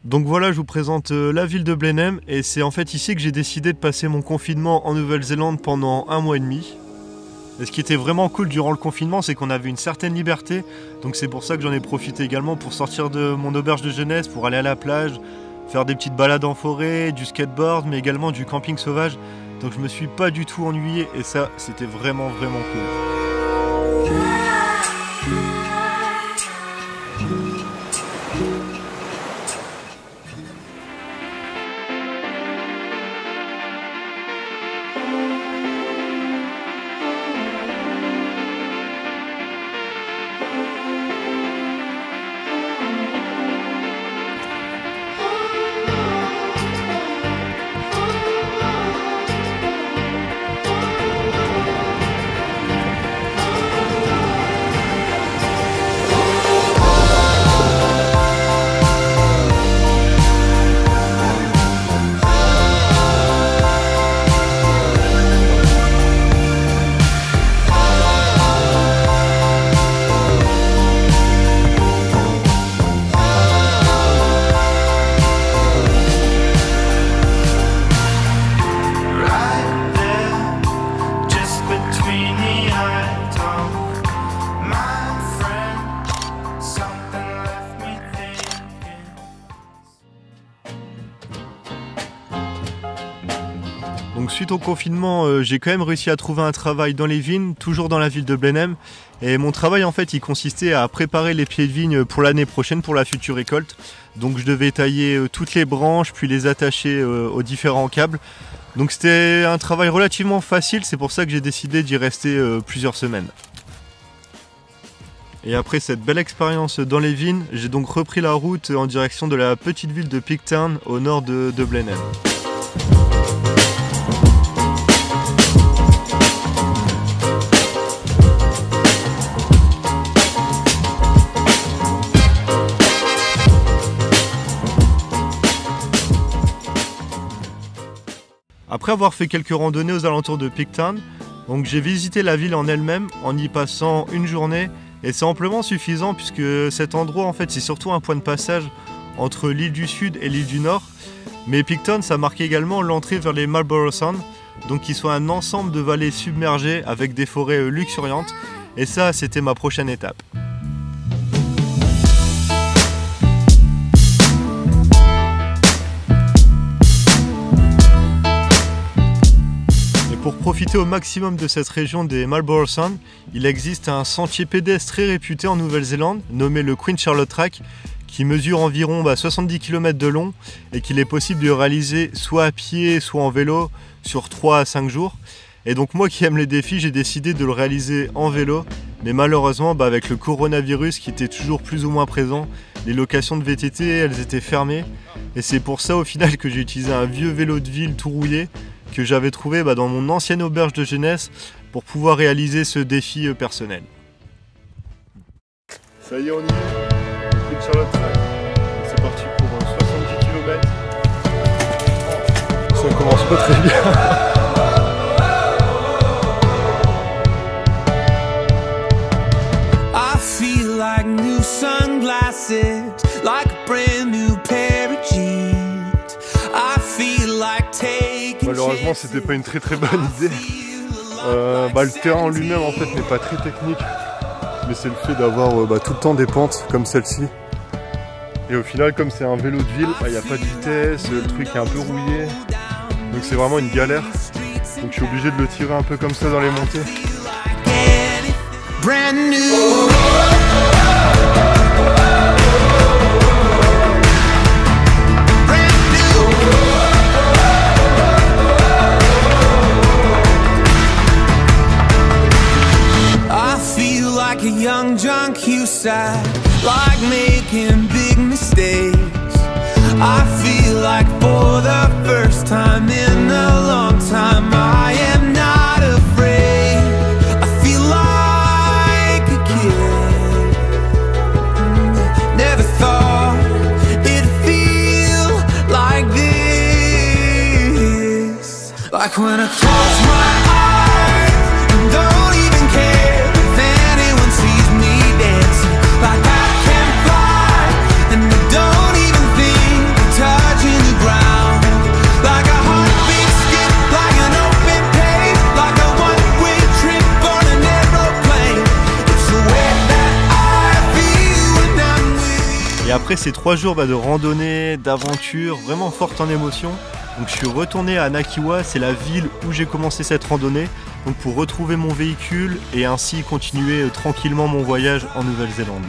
Donc voilà, je vous présente la ville de Blenheim et c'est en fait ici que j'ai décidé de passer mon confinement en Nouvelle-Zélande pendant 1 mois et demi. Et ce qui était vraiment cool durant le confinement, c'est qu'on avait une certaine liberté, donc c'est pour ça que j'en ai profité également pour sortir de mon auberge de jeunesse, pour aller à la plage, faire des petites balades en forêt, du skateboard, mais également du camping sauvage. Donc je me suis pas du tout ennuyé et ça, c'était vraiment cool. Donc suite au confinement, j'ai quand même réussi à trouver un travail dans les vignes, toujours dans la ville de Blenheim. Et mon travail en fait, il consistait à préparer les pieds de vigne pour l'année prochaine, pour la future récolte. Donc je devais tailler toutes les branches, puis les attacher aux différents câbles. Donc c'était un travail relativement facile, c'est pour ça que j'ai décidé d'y rester plusieurs semaines. Et après cette belle expérience dans les vignes, j'ai donc repris la route en direction de la petite ville de Picton, au nord de Blenheim. Après avoir fait quelques randonnées aux alentours de Picton, donc j'ai visité la ville en elle-même en y passant une journée et c'est amplement suffisant puisque cet endroit en fait c'est surtout un point de passage entre l'île du Sud et l'île du Nord. Mais Picton ça marque également l'entrée vers les Marlborough Sound, donc qui sont un ensemble de vallées submergées avec des forêts luxuriantes et ça c'était ma prochaine étape. Pour profiter au maximum de cette région des Marlborough Sound, il existe un sentier pédestre très réputé en Nouvelle-Zélande, nommé le Queen Charlotte Track, qui mesure environ 70 km de long et qu'il est possible de réaliser soit à pied, soit en vélo sur 3 à 5 jours. Et donc moi qui aime les défis, j'ai décidé de le réaliser en vélo, mais malheureusement avec le coronavirus qui était toujours plus ou moins présent, les locations de VTT elles étaient fermées et c'est pour ça au final que j'ai utilisé un vieux vélo de ville tout rouillé que j'avais trouvé dans mon ancienne auberge de jeunesse pour pouvoir réaliser ce défi personnel. Ça y est, on y est, Queen Charlotte Track. C'est parti pour 70 km. Ça commence pas très bien. I feel like new sunglasses, like a brand new pair of jeans. I feel like taking. Malheureusement, c'était pas une très bonne idée. Le terrain en lui-même en fait n'est pas très technique, mais c'est le fait d'avoir tout le temps des pentes comme celle-ci. Et au final, comme c'est un vélo de ville, il n'y a pas de vitesse, le truc est un peu rouillé, donc c'est vraiment une galère. Donc je suis obligé de le tirer un peu comme ça dans les montées. A young junk you said, like making big mistakes. I feel like for the first time in a long time I am not afraid. I feel like a kid. Never thought it'd feel like this. Like when I close my eyes and don't even care. Like I can fly, and I don't even think après ces 3 jours de randonnée, d'aventure, vraiment forte en émotion, donc je suis retourné à Nakiwa, c'est la ville où j'ai commencé cette randonnée, donc pour retrouver mon véhicule et ainsi continuer tranquillement mon voyage en Nouvelle-Zélande.